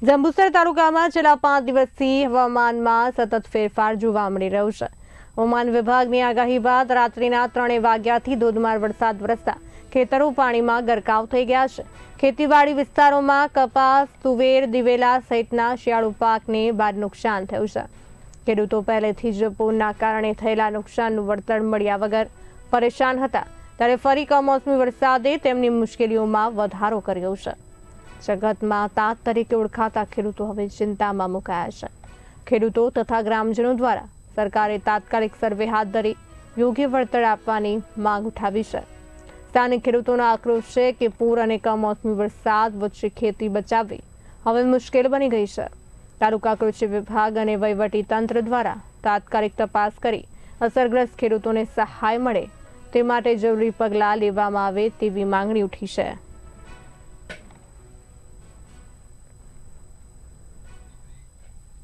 જંબુસર તાલુકામાં છેલ્લા 5 દિવસથી હવામાનમાં સતત ફેરફાર જોવા મળી રહ્યો છે। હવામાન વિભાગની આગાહી બાદ રાત્રિના 3 વાગ્યાથી ધોધમાર વરસાદ વરસતા ખેતરો પાણીમાં ગરકાવ થઈ ગયા છે। ખેતીવાડી વિસ્તારોમાં કપાસ, તુવેર, દિવેલા સહિતના શિયાળુ પાકને ભારે નુકસાન થયું છે। ખેડૂતો પહેલેથી જ પૂરના કારણે થયેલા નુકસાનનું વળતર મળ્યા વગર પરેશાન હતા, ત્યારે ફરી કમોસમી વરસાદે તેમની મુશ્કેલીઓમાં વધારો કર્યો છે। જગતમાં તાત તરીકે ઓળખાતા ખેડૂતો હવે ચિંતામાં મુકાયા છે। ખેડૂતો તથા ગ્રામજનો દ્વારા સરકારે તાત્કાલિક સર્વે હાથ ધરી યોગ્ય વળતર આપવાની માંગ ઉઠાવી છે। સ્થાનિક ખેડૂતોનો આક્રોશ છે કે પૂર અને કમોસમી વરસાદ વચ્ચે ખેતી બચાવવી હવે મુશ્કેલ બની ગઈ છે। તાલુકા કૃષિ વિભાગ અને વહીવટી તંત્ર દ્વારા તાત્કાલિક તપાસ કરી અસરગ્રસ્ત ખેડૂતોને સહાય મળે તે માટે જરૂરી પગલાં લેવામાં આવે તેવી માંગણી ઉઠી છે।